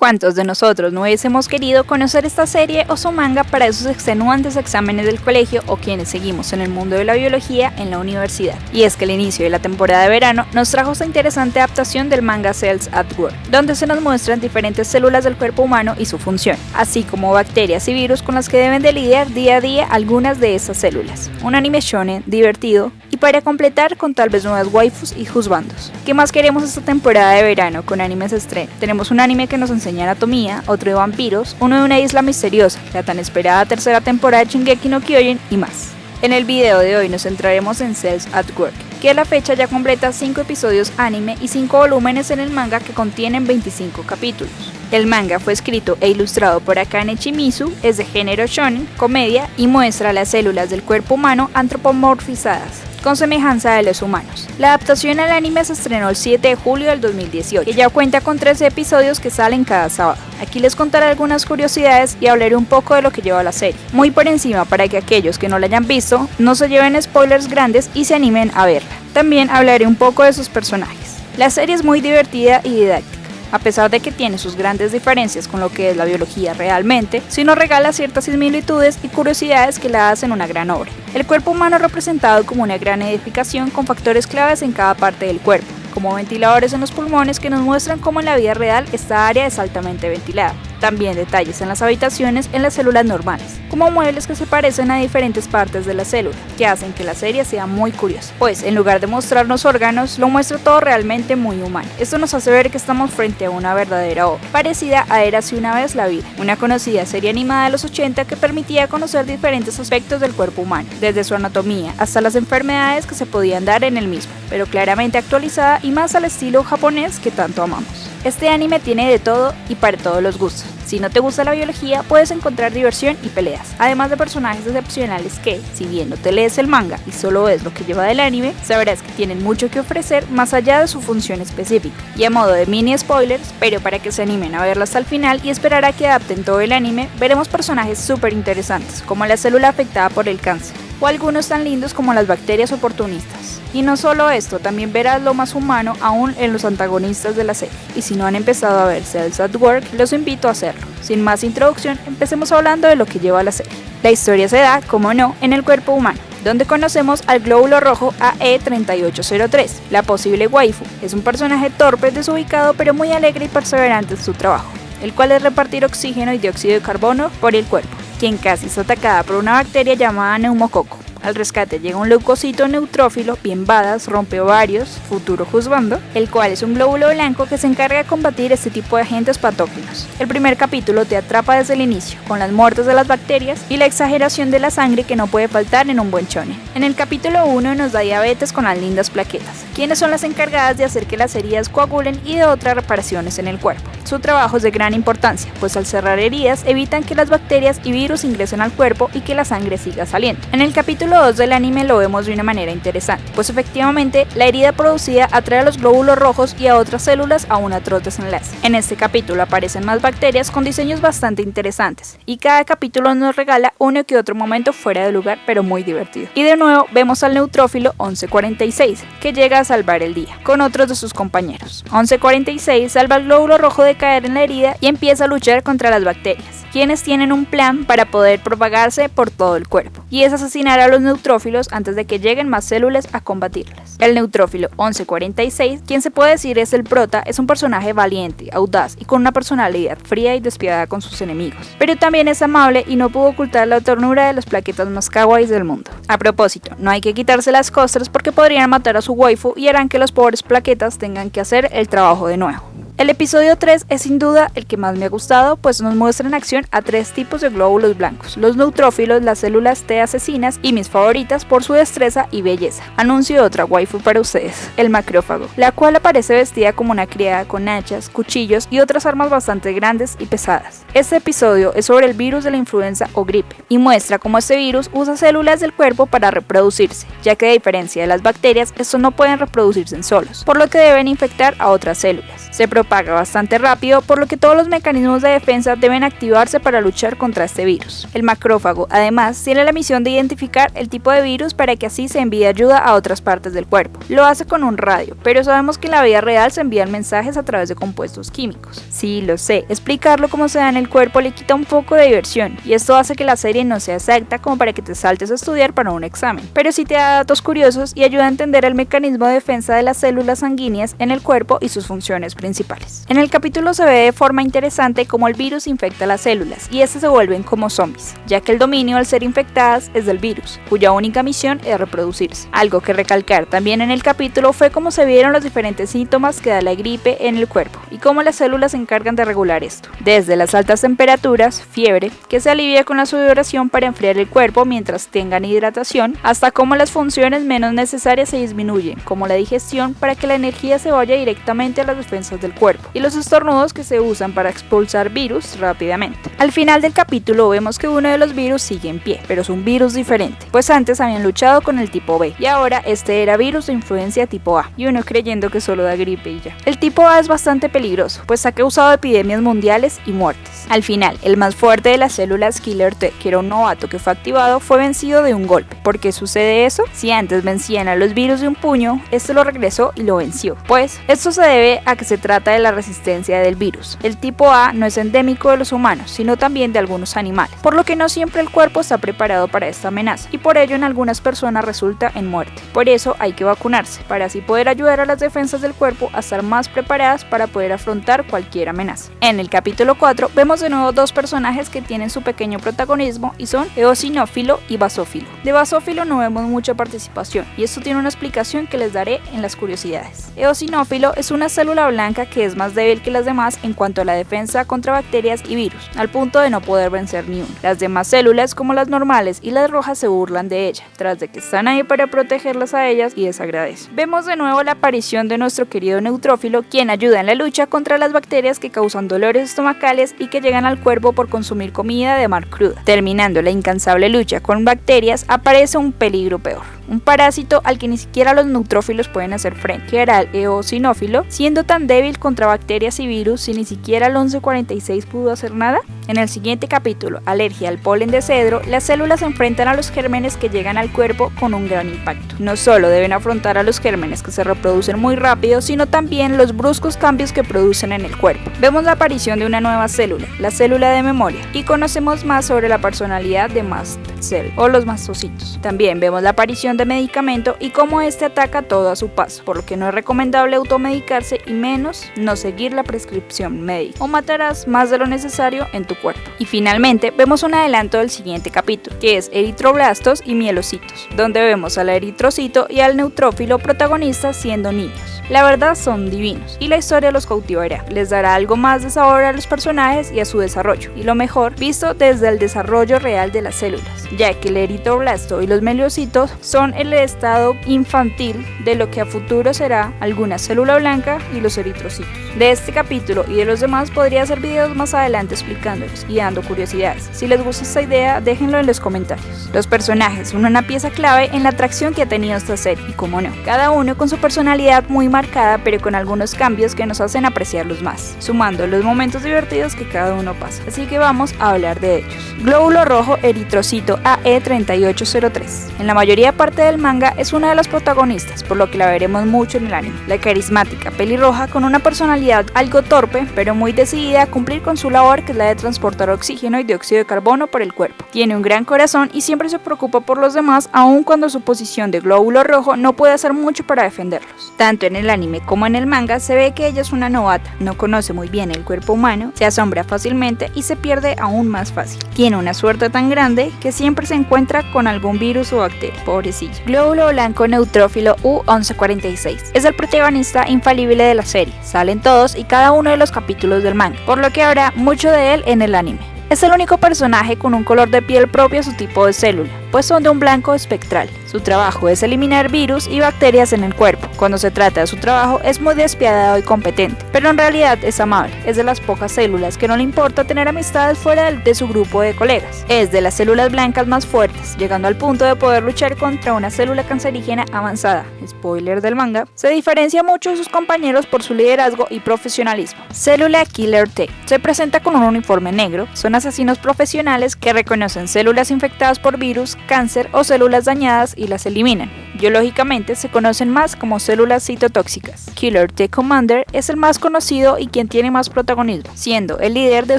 ¿Cuántos de nosotros no hubiésemos querido conocer esta serie o su manga para esos extenuantes exámenes del colegio o quienes seguimos en el mundo de la biología en la universidad? Y es que el inicio de la temporada de verano nos trajo esta interesante adaptación del manga Cells at Work, donde se nos muestran diferentes células del cuerpo humano y su función, así como bacterias y virus con las que deben de lidiar día a día algunas de estas células. Un anime shonen divertido y para completar con tal vez nuevas waifus y juzbandos. ¿Qué más queremos esta temporada de verano con animes estreno? Tenemos un anime que nos enseña anatomía, otro de vampiros, uno de una isla misteriosa, la tan esperada tercera temporada de Shingeki no Kyojin y más. En el video de hoy nos centraremos en Cells at Work, que a la fecha ya completa 5 episodios anime y 5 volúmenes en el manga que contienen 25 capítulos. El manga fue escrito e ilustrado por Akane Shimizu, es de género shonen, comedia y muestra las células del cuerpo humano antropomorfizadas, con semejanza de los humanos. La adaptación al anime se estrenó el 7 de julio del 2018 y ya cuenta con 13 episodios que salen cada sábado. Aquí les contaré algunas curiosidades y hablaré un poco de lo que lleva la serie, muy por encima para que aquellos que no la hayan visto no se lleven spoilers grandes y se animen a verla. También hablaré un poco de sus personajes. La serie es muy divertida y didáctica. A pesar de que tiene sus grandes diferencias con lo que es la biología realmente, sí nos regala ciertas similitudes y curiosidades que la hacen una gran obra. El cuerpo humano es representado como una gran edificación con factores claves en cada parte del cuerpo, como ventiladores en los pulmones que nos muestran cómo en la vida real esta área es altamente ventilada. También detalles en las habitaciones en las células normales, como muebles que se parecen a diferentes partes de la célula, que hacen que la serie sea muy curiosa, pues en lugar de mostrarnos órganos, lo muestra todo realmente muy humano. Esto nos hace ver que estamos frente a una verdadera obra, parecida a Érase una vez la vida, una conocida serie animada de los 80 que permitía conocer diferentes aspectos del cuerpo humano, desde su anatomía hasta las enfermedades que se podían dar en el mismo, pero claramente actualizada y más al estilo japonés que tanto amamos. Este anime tiene de todo y para todos los gustos. Si no te gusta la biología, puedes encontrar diversión y peleas, además de personajes excepcionales que, si bien no te lees el manga y solo ves lo que lleva del anime, sabrás que tienen mucho que ofrecer más allá de su función específica. Y a modo de mini spoilers, pero para que se animen a verlo hasta el final y esperar a que adapten todo el anime, veremos personajes súper interesantes, como la célula afectada por el cáncer, o algunos tan lindos como las bacterias oportunistas. Y no solo esto, también verás lo más humano aún en los antagonistas de la serie. Y si no han empezado a ver Cells at Work, los invito a hacerlo. Sin más introducción, empecemos hablando de lo que lleva la serie. La historia se da, como no, en el cuerpo humano, donde conocemos al glóbulo rojo AE3803, la posible waifu. Es un personaje torpe, desubicado, pero muy alegre y perseverante en su trabajo, el cual es repartir oxígeno y dióxido de carbono por el cuerpo, quien casi es atacada por una bacteria llamada neumococo. Al rescate llega un leucocito neutrófilo bien badass, rompe ovarios, futuro juzgando, el cual es un glóbulo blanco que se encarga de combatir este tipo de agentes patógenos. El primer capítulo te atrapa desde el inicio, con las muertes de las bacterias y la exageración de la sangre que no puede faltar en un buen shonen. En el capítulo 1 nos da diabetes con las lindas plaquetas, quienes son las encargadas de hacer que las heridas coagulen y de otras reparaciones en el cuerpo. Su trabajo es de gran importancia, pues al cerrar heridas evitan que las bacterias y virus ingresen al cuerpo y que la sangre siga saliendo. En el capítulo 2 del anime lo vemos de una manera interesante, pues efectivamente la herida producida atrae a los glóbulos rojos y a otras células a un atroz desenlace. En este capítulo aparecen más bacterias con diseños bastante interesantes, y cada capítulo nos regala uno que otro momento fuera de lugar pero muy divertido. Y de nuevo vemos al neutrófilo 1146, que llega a salvar el día, con otros de sus compañeros. 1146 salva al glóbulo rojo de caer en la herida y empieza a luchar contra las bacterias, quienes tienen un plan para poder propagarse por todo el cuerpo, y es asesinar a los neutrófilos antes de que lleguen más células a combatirlas. El neutrófilo 1146, quien se puede decir es el prota, es un personaje valiente, audaz y con una personalidad fría y despiadada con sus enemigos, pero también es amable y no pudo ocultar la ternura de las plaquetas más kawaiis del mundo. A propósito, no hay que quitarse las costras porque podrían matar a su waifu y harán que los pobres plaquetas tengan que hacer el trabajo de nuevo. El episodio 3 es sin duda el que más me ha gustado, pues nos muestra en acción a 3 tipos de glóbulos blancos: los neutrófilos, las células T asesinas y mis favoritas por su destreza y belleza. Anuncio otra waifu para ustedes, el macrófago, la cual aparece vestida como una criada con hachas, cuchillos y otras armas bastante grandes y pesadas. Este episodio es sobre el virus de la influenza o gripe, y muestra cómo este virus usa células del cuerpo para reproducirse, ya que a diferencia de las bacterias, estos no pueden reproducirse en solos, por lo que deben infectar a otras células. Se propaga bastante rápido, por lo que todos los mecanismos de defensa deben activarse prepararse para luchar contra este virus. El macrófago, además, tiene la misión de identificar el tipo de virus para que así se envíe ayuda a otras partes del cuerpo. Lo hace con un radio, pero sabemos que en la vida real se envían mensajes a través de compuestos químicos. Sí, lo sé, explicarlo como se da en el cuerpo le quita un poco de diversión, y esto hace que la serie no sea exacta como para que te saltes a estudiar para un examen, pero sí te da datos curiosos y ayuda a entender el mecanismo de defensa de las células sanguíneas en el cuerpo y sus funciones principales. En el capítulo se ve de forma interesante cómo el virus infecta las células y estas se vuelven como zombies, ya que el dominio al ser infectadas es del virus, cuya única misión es reproducirse. Algo que recalcar también en el capítulo fue cómo se vieron los diferentes síntomas que da la gripe en el cuerpo y cómo las células se encargan de regular esto, desde las altas temperaturas, fiebre, que se alivia con la sudoración para enfriar el cuerpo mientras tengan hidratación, hasta cómo las funciones menos necesarias se disminuyen, como la digestión para que la energía se vaya directamente a las defensas del cuerpo, y los estornudos que se usan para expulsar virus rápidamente. Al final del capítulo vemos que uno de los virus sigue en pie, pero es un virus diferente, pues antes habían luchado con el tipo B, y ahora este era virus de influencia tipo A, y uno creyendo que solo da gripe y ya. El tipo A es bastante peligroso, pues ha causado epidemias mundiales y muertes. Al final, el más fuerte de las células Killer T, que era un novato que fue activado, fue vencido de un golpe. ¿Por qué sucede eso? Si antes vencían a los virus de un puño, este lo regresó y lo venció. Pues, esto se debe a que se trata de la resistencia del virus. El tipo A no es endémico de los humanos, sino también de algunos animales, por lo que no siempre el cuerpo está preparado para esta amenaza, y por ello en algunas personas resulta en muerte. Por eso hay que vacunarse, para así poder ayudar a las defensas del cuerpo a estar más preparadas para poder afrontar cualquier amenaza. En el capítulo 4 vemos de nuevo dos personajes que tienen su pequeño protagonismo y son eosinófilo y basófilo. De basófilo no vemos mucha participación, y esto tiene una explicación que les daré en las curiosidades. Eosinófilo es una célula blanca que es más débil que las demás en cuanto a la defensa contra bacterias y virus, al punto de no poder vencer ni uno. Las demás células, como las normales y las rojas, se burlan de ella, tras de que están ahí para protegerlas a ellas y desagradecen. Vemos de nuevo la aparición de nuestro querido neutrófilo, quien ayuda en la lucha contra las bacterias que causan dolores estomacales y que llegan al cuerpo por consumir comida de mar cruda. Terminando la incansable lucha con bacterias, aparece un peligro peor. Un parásito al que ni siquiera los neutrófilos pueden hacer frente, que era el eosinófilo, siendo tan débil contra bacterias y virus si ni siquiera el 1146 pudo hacer nada. En el siguiente capítulo, Alergia al polen de cedro, las células se enfrentan a los gérmenes que llegan al cuerpo con un gran impacto. No solo deben afrontar a los gérmenes que se reproducen muy rápido, sino también los bruscos cambios que producen en el cuerpo. Vemos la aparición de una nueva célula, la célula de memoria, y conocemos más sobre la personalidad de mast cell o los mastocitos. También vemos la aparición de medicamento y cómo este ataca todo a su paso, por lo que no es recomendable automedicarse y menos no seguir la prescripción médica, o matarás más de lo necesario en tu cuerpo. Y finalmente vemos un adelanto del siguiente capítulo, que es eritroblastos y mielocitos, donde vemos al eritrocito y al neutrófilo protagonistas siendo niños. La verdad son divinos y la historia los cautivará, les dará algo más de sabor a los personajes y a su desarrollo, y lo mejor visto desde el desarrollo real de las células, ya que el eritroblasto y los mielocitos son el estado infantil de lo que a futuro será alguna célula blanca y los eritrocitos. De este capítulo y de los demás podría hacer videos más adelante explicándolos y dando curiosidades. Si les gusta esta idea, déjenlo en los comentarios. Los personajes son una pieza clave en la atracción que ha tenido esta serie, y como no, cada uno con su personalidad muy marcada, pero con algunos cambios que nos hacen apreciarlos más, sumando los momentos divertidos que cada uno pasa. Así que vamos a hablar de ellos. Glóbulo rojo eritrocito AE3803. En la mayoría parte del manga es una de las protagonistas, por lo que la veremos mucho en el anime. La carismática pelirroja con una personalidad algo torpe, pero muy decidida a cumplir con su labor, que es la de transportar oxígeno y dióxido de carbono por el cuerpo. Tiene un gran corazón y siempre se preocupa por los demás, aun cuando su posición de glóbulo rojo no puede hacer mucho para defenderlos. Tanto en el anime como en el manga se ve que ella es una novata, no conoce muy bien el cuerpo humano, se asombra fácilmente y se pierde aún más fácil. Tiene una suerte tan grande que siempre se encuentra con algún virus o bacteria, pobrecilla. Glóbulo blanco neutrófilo U1146 es el protagonista infalible de la serie, salen todos y cada uno de los capítulos del manga, por lo que habrá mucho de él en el anime. Es el único personaje con un color de piel propio a su tipo de célula, pues son de un blanco espectral. Su trabajo es eliminar virus y bacterias en el cuerpo. Cuando se trata de su trabajo es muy despiadado y competente, pero en realidad es amable. Es de las pocas células que no le importa tener amistades fuera de su grupo de colegas. Es de las células blancas más fuertes, llegando al punto de poder luchar contra una célula cancerígena avanzada. Spoiler del manga. Se diferencia mucho de sus compañeros por su liderazgo y profesionalismo. Célula Killer T. Se presenta con un uniforme negro. Son asesinos profesionales que reconocen células infectadas por virus, cáncer o células dañadas y las eliminan. Biológicamente se conocen más como células citotóxicas. Killer T Commander es el más conocido y quien tiene más protagonismo, siendo el líder de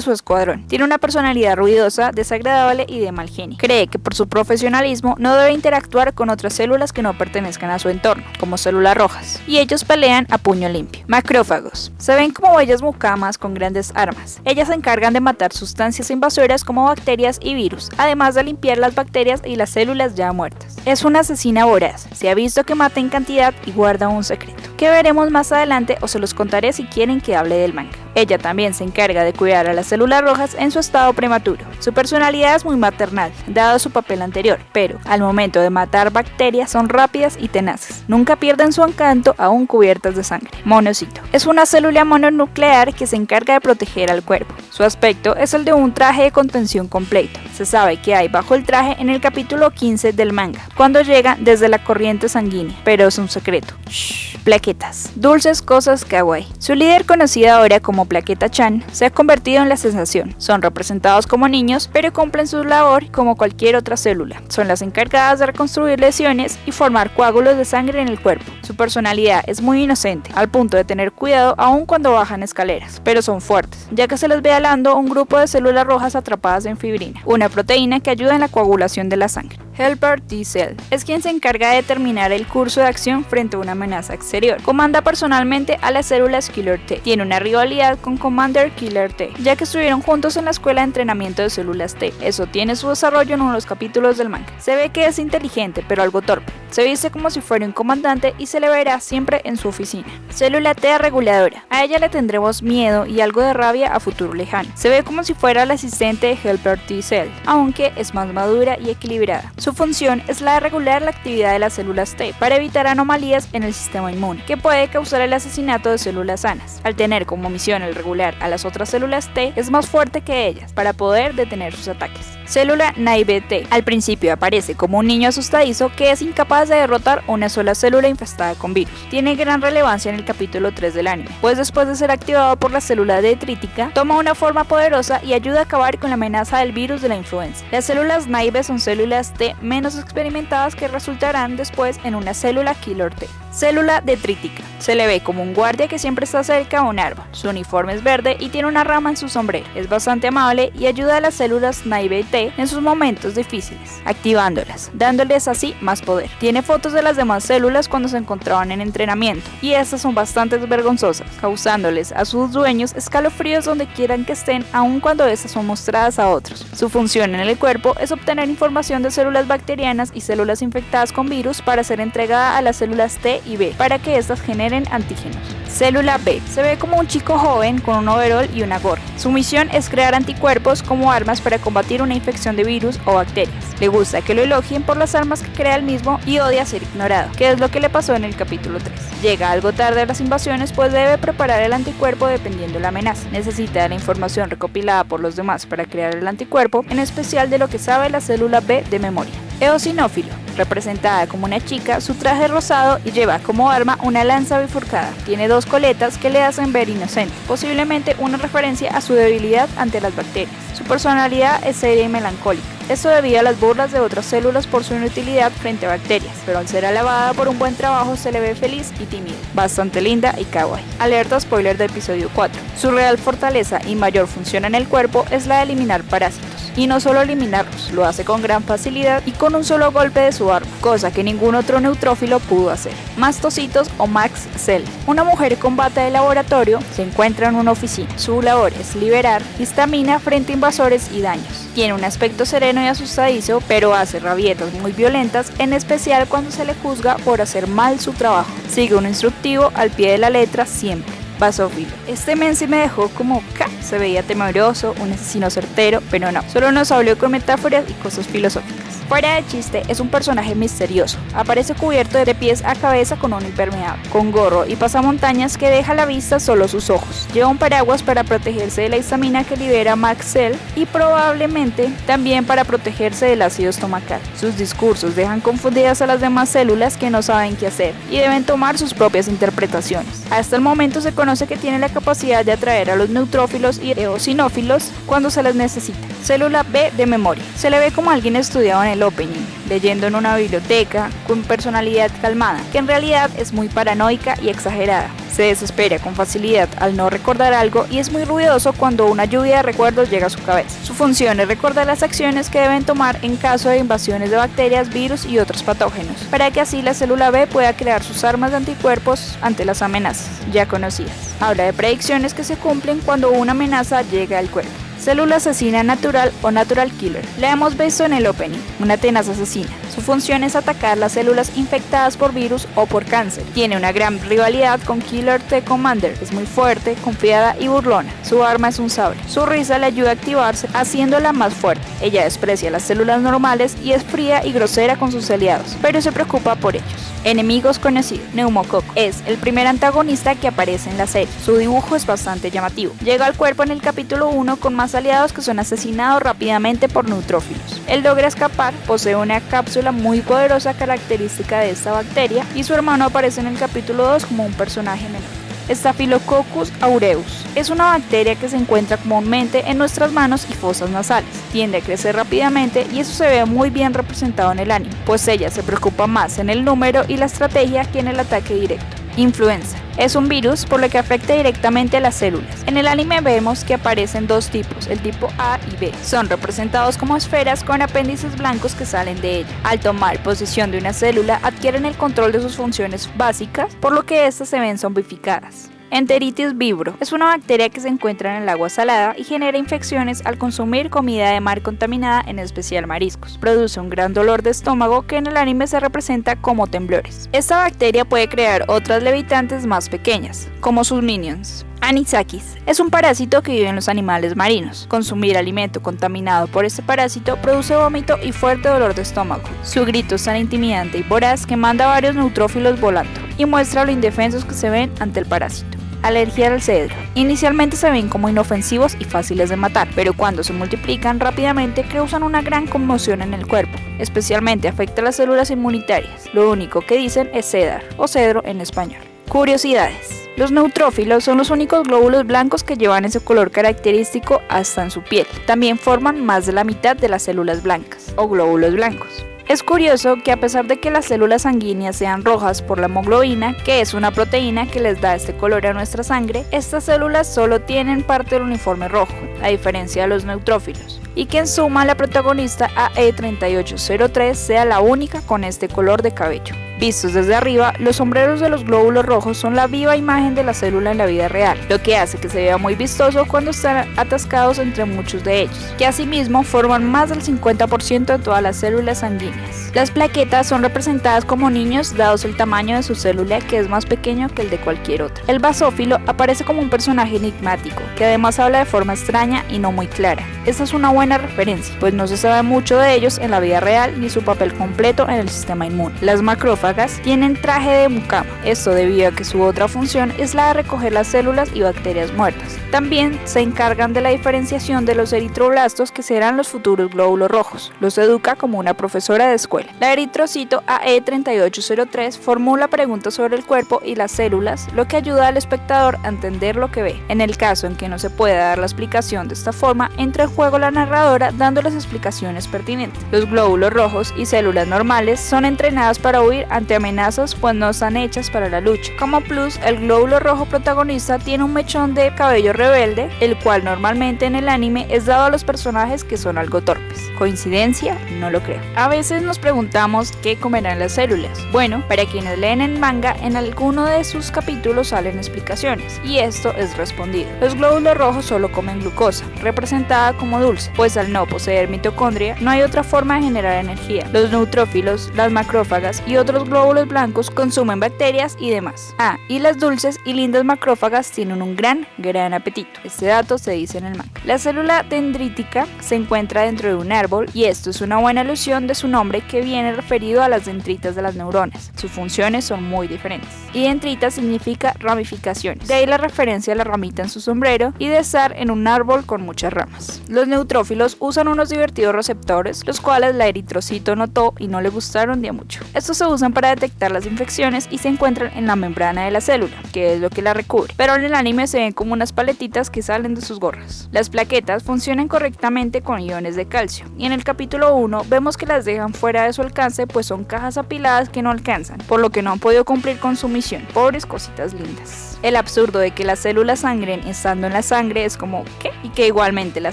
su escuadrón. Tiene una personalidad ruidosa, desagradable y de mal genio. Cree que por su profesionalismo no debe interactuar con otras células que no pertenezcan a su entorno, como células rojas, y ellos pelean a puño limpio. Macrófagos. Se ven como bellas mucamas con grandes armas. Ellas se encargan de matar sustancias invasoras como bacterias y virus, además de limpiar las bacterias y las células ya muertas. Es una asesina voraz. Se ha visto que mata en cantidad y guarda un secreto, que veremos más adelante o se los contaré si quieren que hable del manga. Ella también se encarga de cuidar a las células rojas en su estado prematuro. Su personalidad es muy maternal, dado su papel anterior, pero al momento de matar bacterias son rápidas y tenaces. Nunca pierden su encanto aún cubiertas de sangre. Monocito. Es una célula mononuclear que se encarga de proteger al cuerpo. Su aspecto es el de un traje de contención completo. Se sabe que hay bajo el traje en el capítulo 15 del manga, cuando llega desde la corriente sanguínea, pero es un secreto. Shh. Plaquetas. Dulces cosas kawaii. Su líder, conocida ahora como Plaqueta Chan, se ha convertido en la sensación. Son representados como niños, pero cumplen su labor como cualquier otra célula. Son las encargadas de reconstruir lesiones y formar coágulos de sangre en el cuerpo. Su personalidad es muy inocente, al punto de tener cuidado aún cuando bajan escaleras, pero son fuertes, ya que se les ve alando un grupo de células rojas atrapadas en fibrina, una proteína que ayuda en la coagulación de la sangre. Helper T-Cell es quien se encarga de determinar el curso de acción frente a una amenaza exterior. Comanda personalmente a las células Killer T. Tiene una rivalidad con Commander Killer T, ya que estuvieron juntos en la escuela de entrenamiento de células T. Eso tiene su desarrollo en uno de los capítulos del manga. Se ve que es inteligente, pero algo torpe. Se viste como si fuera un comandante y se le verá siempre en su oficina. Célula T reguladora. A ella le tendremos miedo y algo de rabia a futuro lejano. Se ve como si fuera la asistente de Helper T-Cell, aunque es más madura y equilibrada. Su función es la de regular la actividad de las células T para evitar anomalías en el sistema inmune, que puede causar el asesinato de células sanas. Al tener como misión el regular a las otras células T, es más fuerte que ellas para poder detener sus ataques. Célula Naive T. Al principio aparece como un niño asustadizo que es incapaz de derrotar una sola célula infestada con virus. Tiene gran relevancia en el capítulo 3 del anime, pues después de ser activado por la célula detrítica, toma una forma poderosa y ayuda a acabar con la amenaza del virus de la influenza. Las células Naive son células T menos experimentadas que resultarán después en una célula Killer T. Célula detrítica. Se le ve como un guardia que siempre está cerca a un árbol. Su uniforme es verde y tiene una rama en su sombrero. Es bastante amable y ayuda a las células Naive T en sus momentos difíciles, activándolas, dándoles así más poder. Tiene fotos de las demás células cuando se encontraban en entrenamiento, y estas son bastante vergonzosas, causándoles a sus dueños escalofríos donde quieran que estén, aun cuando estas son mostradas a otros. Su función en el cuerpo es obtener información de células bacterianas y células infectadas con virus para ser entregada a las células T y B, para que estas generen antígenos. Célula B. Se ve como un chico joven con un overol y una gorra. Su misión es crear anticuerpos como armas para combatir una infección de virus o bacterias. Le gusta que lo elogien por las armas que crea él mismo y odia ser ignorado, que es lo que le pasó en el capítulo 3. Llega algo tarde a las invasiones, pues debe preparar el anticuerpo dependiendo de la amenaza. Necesita la información recopilada por los demás para crear el anticuerpo, en especial de lo que sabe la célula B de memoria. Eosinófilo. Representada como una chica, su traje es rosado y lleva como arma una lanza bifurcada. Tiene dos coletas que le hacen ver inocente, posiblemente una referencia a su debilidad ante las bacterias. Su personalidad es seria y melancólica. Esto debido a las burlas de otras células por su inutilidad frente a bacterias, pero al ser alabada por un buen trabajo se le ve feliz y tímida, bastante linda y kawaii. Alerta spoiler de episodio 4. Su real fortaleza y mayor función en el cuerpo es la de eliminar parásitos. Y no solo eliminarlos, lo hace con gran facilidad y con un solo golpe de su arma, cosa que ningún otro neutrófilo pudo hacer. Mastocitos o Max Cell. Una mujer con bata de laboratorio se encuentra en una oficina. Su labor es liberar histamina frente a invasores y daños. Tiene un aspecto sereno y asustadizo, pero hace rabietas muy violentas, en especial cuando se le juzga por hacer mal su trabajo. Sigue un instructivo al pie de la letra siempre. Basófilo. Este men sí me dejó como Se veía temeroso, un asesino certero, pero no, solo nos habló con metáforas y cosas filosóficas. Fuera de chiste, es un personaje misterioso. Aparece cubierto de pies a cabeza con un impermeable, con gorro y pasamontañas que deja a la vista solo sus ojos. Lleva un paraguas para protegerse de la histamina que libera Max Cell y probablemente también para protegerse del ácido estomacal. Sus discursos dejan confundidas a las demás células que no saben qué hacer y deben tomar sus propias interpretaciones. Hasta el momento se conoce que tiene la capacidad de atraer a los neutrófilos y eosinófilos cuando se les necesita. Célula B de memoria. Se le ve como alguien estudiado en el opening, leyendo en una biblioteca, con personalidad calmada, que en realidad es muy paranoica y exagerada. Se desespera con facilidad al no recordar algo y es muy ruidoso cuando una lluvia de recuerdos llega a su cabeza. Su función es recordar las acciones que deben tomar en caso de invasiones de bacterias, virus y otros patógenos, para que así la célula B pueda crear sus armas de anticuerpos ante las amenazas ya conocidas. Habla de predicciones que se cumplen cuando una amenaza llega al cuerpo. Célula asesina natural o natural killer. La hemos visto en el opening, una tenaz asesina. Su función es atacar las células infectadas por virus o por cáncer. Tiene una gran rivalidad con Killer T Commander. Es muy fuerte, confiada y burlona. Su arma es un sable. Su risa le ayuda a activarse, haciéndola más fuerte. Ella desprecia las células normales y es fría y grosera con sus aliados, pero se preocupa por ellos. Enemigos conocidos. Neumococo es el primer antagonista que aparece en la serie. Su dibujo es bastante llamativo. Llega al cuerpo en el capítulo 1 con más aliados que son asesinados rápidamente por neutrófilos. Él logra escapar, posee una cápsula muy poderosa característica de esta bacteria y su hermano aparece en el capítulo 2 como un personaje menor. Staphylococcus aureus es una bacteria que se encuentra comúnmente en nuestras manos y fosas nasales. Tiende a crecer rápidamente y eso se ve muy bien representado en el anime, pues ella se preocupa más en el número y la estrategia que en el ataque directo. Influenza es un virus por lo que afecta directamente a las células. En el anime vemos que aparecen dos tipos, el tipo A y B. Son representados como esferas con apéndices blancos que salen de ella. Al tomar posesión de una célula adquieren el control de sus funciones básicas, por lo que éstas se ven zombificadas. Enteritis vibro es una bacteria que se encuentra en el agua salada y genera infecciones al consumir comida de mar contaminada, en especial mariscos. Produce un gran dolor de estómago que en el anime se representa como temblores. Esta bacteria puede crear otras levitantes más pequeñas, como sus minions. Anisakis es un parásito que vive en los animales marinos. Consumir alimento contaminado por este parásito produce vómito y fuerte dolor de estómago. Su grito es tan intimidante y voraz que manda a varios neutrófilos volando y muestra lo indefensos que se ven ante el parásito. Alergia al cedro. Inicialmente se ven como inofensivos y fáciles de matar, pero cuando se multiplican rápidamente causan una gran conmoción en el cuerpo. Especialmente afecta a las células inmunitarias. Lo único que dicen es cedar o cedro en español. Curiosidades. Los neutrófilos son los únicos glóbulos blancos que llevan ese color característico hasta en su piel. También forman más de la mitad de las células blancas o glóbulos blancos. Es curioso que a pesar de que las células sanguíneas sean rojas por la hemoglobina, que es una proteína que les da este color a nuestra sangre, estas células solo tienen parte del uniforme rojo, a diferencia de los neutrófilos, y que en suma la protagonista AE3803 sea la única con este color de cabello. Vistos desde arriba, los sombreros de los glóbulos rojos son la viva imagen de la célula en la vida real, lo que hace que se vea muy vistoso cuando están atascados entre muchos de ellos, que asimismo forman más del 50% de todas las células sanguíneas. Las plaquetas son representadas como niños dados el tamaño de su célula, que es más pequeño que el de cualquier otro. El basófilo aparece como un personaje enigmático, que además habla de forma extraña y no muy clara. Esta es una buena referencia, pues no se sabe mucho de ellos en la vida real ni su papel completo en el sistema inmune. Las macrófagas tienen traje de mucama, esto debido a que su otra función es la de recoger las células y bacterias muertas. También se encargan de la diferenciación de los eritroblastos, que serán los futuros glóbulos rojos. Los educa como una profesora de escuela. La eritrocito AE3803 formula preguntas sobre el cuerpo y las células, lo que ayuda al espectador a entender lo que ve. En el caso en que no se pueda dar la explicación de esta forma, entra en juego la narradora dando las explicaciones pertinentes. Los glóbulos rojos y células normales son entrenadas para huir ante amenazas, pues no están hechas para la lucha. Como plus, el glóbulo rojo protagonista tiene un mechón de cabello rebelde, el cual normalmente en el anime es dado a los personajes que son algo torpes. ¿Coincidencia? No lo creo. A veces nos preguntamos qué comerán las células. Bueno, para quienes leen el manga, en alguno de sus capítulos salen explicaciones, y esto es respondido. Los glóbulos rojos solo comen glucosa, representada como dulce, pues al no poseer mitocondria, no hay otra forma de generar energía. Los neutrófilos, las macrófagas y otros glóbulos blancos consumen bacterias y demás. Y las dulces y lindas macrófagas tienen un gran apetito. Este dato se dice en el manga. La célula dendrítica se encuentra dentro de un árbol, y esto es una buena alusión de su nombre, que viene referido a las dendritas de las neuronas. Sus funciones son muy diferentes. Y dendrita significa ramificaciones, de ahí la referencia a la ramita en su sombrero y de estar en un árbol con muchas ramas. Los neutrófilos usan unos divertidos receptores, los cuales la eritrocito notó y no le gustaron de a mucho. Estos se usan para detectar las infecciones y se encuentran en la membrana de la célula, que es lo que la recubre, pero en el anime se ven como unas paletitas que salen de sus gorras. Las plaquetas funcionan correctamente con iones de calcio, y en el capítulo 1 vemos que las dejan fuera de su alcance, pues son cajas apiladas que no alcanzan, por lo que no han podido cumplir con su misión. Pobres cositas lindas. El absurdo de que las células sangren estando en la sangre es como ¿qué? Y que igualmente la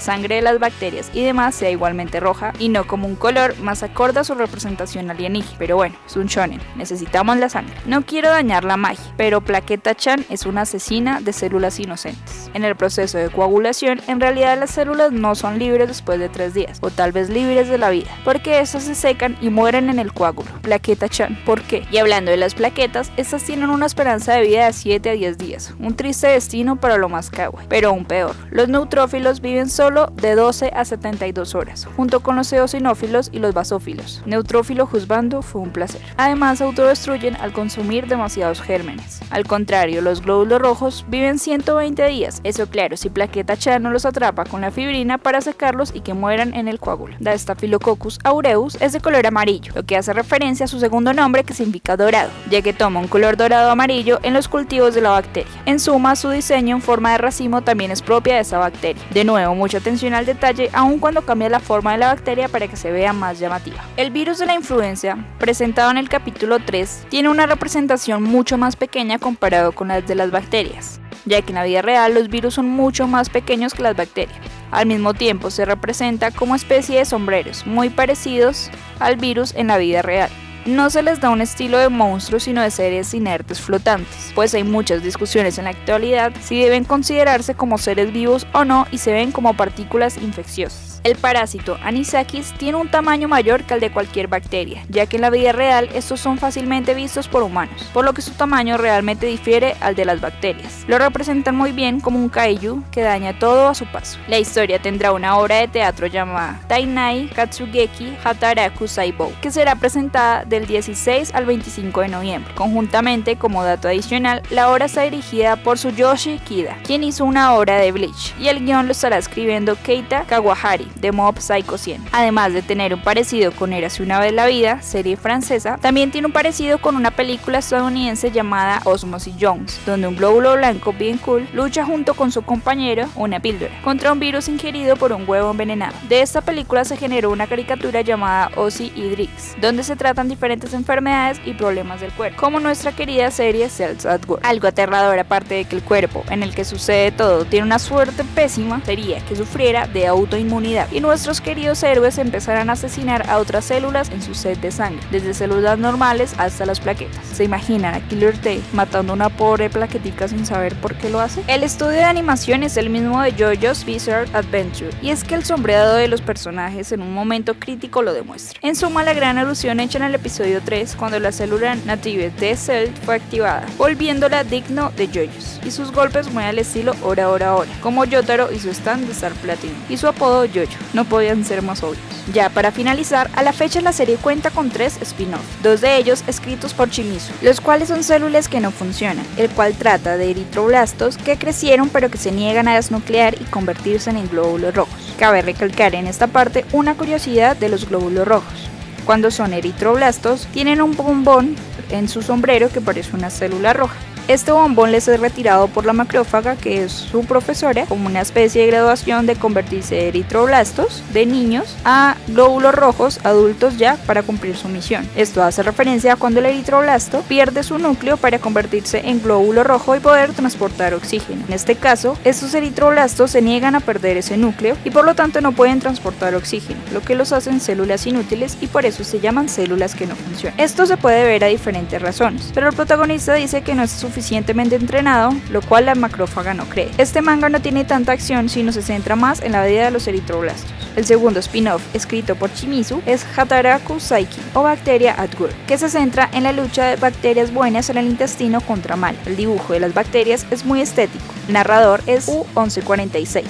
sangre de las bacterias y demás sea igualmente roja y no como un color más acorde a su representación alienígena. Pero bueno, es un shonen, necesitamos la sangre. No quiero dañar la magia, pero Plaqueta-chan es una asesina de células inocentes. En el proceso de coagulación, en realidad las células no son libres después de 3 días, o tal vez libres de la vida, porque estas se secan y mueren en el coágulo. Plaqueta-chan, ¿por qué? Y hablando de las plaquetas, estas tienen una esperanza de vida de 7 a 10 días, un triste destino para lo más kawaii. Pero aún peor, los neutrófilos viven solo de 12 a 72 horas, junto con los eosinófilos y los basófilos. Neutrófilo juzgando, fue un placer. Además, se autodestruyen al consumir demasiados gérmenes. Al contrario, los glóbulos rojos viven 120 días, eso claro, si Plaqueta-chan no los atrapa con la fibrina para secarlos y que mueran en el coágulo. La Staphylococcus aureus es de color amarillo, lo que hace referencia a su segundo nombre, que significa dorado, ya que toma un color dorado amarillo en los cultivos de la bacteria. En suma, su diseño en forma de racimo también es propia de esa bacteria. De nuevo, mucha atención al detalle, aun cuando cambia la forma de la bacteria para que se vea más llamativa. El virus de la influenza, presentado en el capítulo 3, tiene una representación mucho más pequeña comparado con las de las bacterias, ya que en la vida real los virus son mucho más pequeños que las bacterias. Al mismo tiempo se representa como especie de sombreros, muy parecidos al virus en la vida real. No se les da un estilo de monstruos, sino de seres inertes flotantes, pues hay muchas discusiones en la actualidad si deben considerarse como seres vivos o no, y se ven como partículas infecciosas. El parásito Anisakis tiene un tamaño mayor que el de cualquier bacteria, ya que en la vida real estos son fácilmente vistos por humanos, por lo que su tamaño realmente difiere al de las bacterias. Lo representan muy bien como un kaiju que daña todo a su paso. La historia tendrá una obra de teatro llamada Tainai Katsugeki Hataraku Saibou, que será presentada del 16 al 25 de noviembre. Conjuntamente, como dato adicional, la obra está dirigida por Tsuyoshi Kida, quien hizo una obra de Bleach, y el guión lo estará escribiendo Keita Kawahari, de Mob Psycho 100. Además de tener un parecido con Érase una vez la vida, serie francesa, también tiene un parecido con una película estadounidense llamada Osmosis Jones, donde un glóbulo blanco bien cool lucha junto con su compañero, una píldora, contra un virus ingerido por un huevo envenenado. De esta película se generó una caricatura llamada Ozzy y Drix, donde se tratan diferentes enfermedades y problemas del cuerpo, como nuestra querida serie Cells at Work. Algo aterrador, aparte de que el cuerpo en el que sucede todo tiene una suerte pésima, sería que sufriera de autoinmunidad y nuestros queridos héroes empezarán a asesinar a otras células en su sed de sangre, desde células normales hasta las plaquetas. ¿Se imaginan a Killer Tay matando a una pobre plaquetica sin saber por qué lo hace? El estudio de animación es el mismo de JoJo's Bizarre Adventure, y es que el sombreado de los personajes en un momento crítico lo demuestra. En suma, la gran alusión hecha en el episodio 3, cuando la célula native de Cell fue activada, volviéndola digno de JoJo's, y sus golpes muy al estilo Ora Ora Ora, como Yotaro y su stand de Star Platinum, y su apodo JoJo. No podían ser más obvios. Ya para finalizar, a la fecha la serie cuenta con 3 spin-off, 2 de ellos escritos por Shimizu, los cuales son células que no funcionan, el cual trata de eritroblastos que crecieron pero que se niegan a desnuclear y convertirse en glóbulos rojos. Cabe recalcar en esta parte una curiosidad de los glóbulos rojos. Cuando son eritroblastos, tienen un bombón en su sombrero que parece una célula roja. Este bombón les es retirado por la macrófaga, que es su profesora, como una especie de graduación de convertirse de eritroblastos de niños a glóbulos rojos adultos ya para cumplir su misión. Esto hace referencia a cuando el eritroblasto pierde su núcleo para convertirse en glóbulo rojo y poder transportar oxígeno. En este caso, estos eritroblastos se niegan a perder ese núcleo y por lo tanto no pueden transportar oxígeno, lo que los hacen células inútiles y por eso se llaman células que no funcionan. Esto se puede ver a diferentes razones, pero el protagonista dice que no es suficientemente entrenado, lo cual la macrófaga no cree. Este manga no tiene tanta acción, sino se centra más en la vida de los eritroblastos. El segundo spin-off, escrito por Shimizu, es Hataraku Saiki, o Bacteria at Work, que se centra en la lucha de bacterias buenas en el intestino contra mal. El dibujo de las bacterias es muy estético. El narrador es U1146.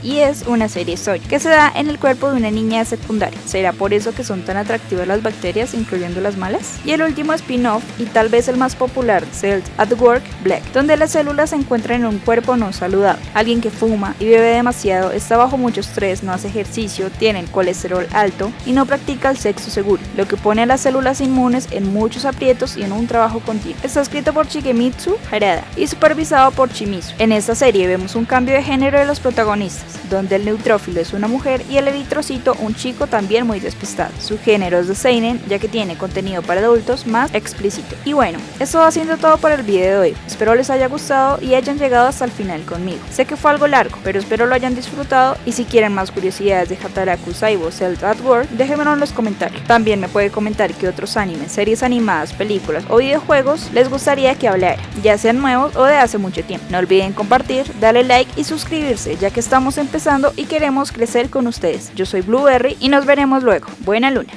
Y es una serie soy que se da en el cuerpo de una niña de secundaria. ¿Será por eso que son tan atractivas las bacterias, incluyendo las malas? Y el último spin-off, y tal vez el más popular, Cells at Work Black, donde las células se encuentran en un cuerpo no saludable. Alguien que fuma y bebe demasiado, está bajo mucho estrés, no hace ejercicio, tiene el colesterol alto y no practica el sexo seguro, lo que pone a las células inmunes en muchos aprietos y en un trabajo continuo. Está escrito por Shigemitsu Harada y supervisado por Shimizu. En esta serie vemos un cambio de género de los protagonistas, donde el neutrófilo es una mujer y el eritrocito un chico también muy despistado. Su género es de seinen, ya que tiene contenido para adultos más explícito. Y bueno, eso va siendo todo por el video de hoy. Espero les haya gustado y hayan llegado hasta el final conmigo. Sé que fue algo largo, pero espero lo hayan disfrutado y si quieren más curiosidades de Hataraku Saibo Cells at Work, déjenmelo en los comentarios. También me puede comentar qué otros animes, series animadas, películas o videojuegos les gustaría que hablara, ya sean nuevos o de hace mucho tiempo. No olviden compartir, darle like y suscribirse, ya que estamos empezando y queremos crecer con ustedes. Yo soy Blueberry y nos veremos luego. Buena luna.